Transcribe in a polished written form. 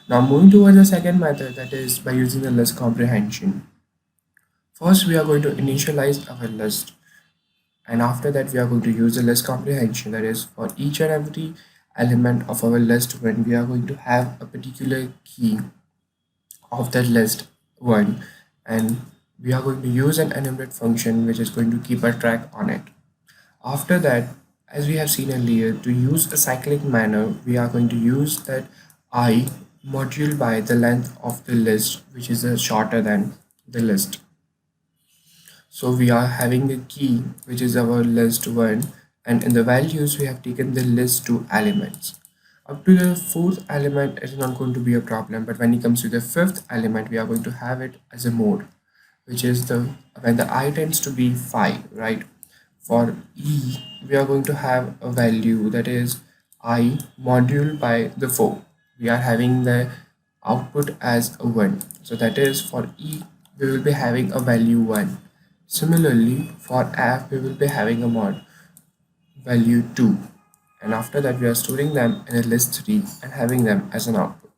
Now moving towards the second method, that is by using the list comprehension. First we are going to initialize our list, and after that we are going to use the list comprehension, that is for each and every element of our list when we are going to have a particular key of that list one, and we are going to use an enumerate function which is going to keep a track on it. After that, as we have seen earlier, to use a cyclic manner, we are going to use that I module by the length of the list, which is shorter than the list. So we are having a key, which is our list one, and in the values we have taken the list two elements. Up to the fourth element, it is not going to be a problem, but when it comes to the fifth element, we are going to have it as a mode, which is the when the I tends to be 5, right? For E, we are going to have a value that is I module by the 4. We are having the output as a 1. So that is for E, we will be having a value 1. Similarly, for F, we will be having a mod value 2. And after that, we are storing them in a list 3 and having them as an output.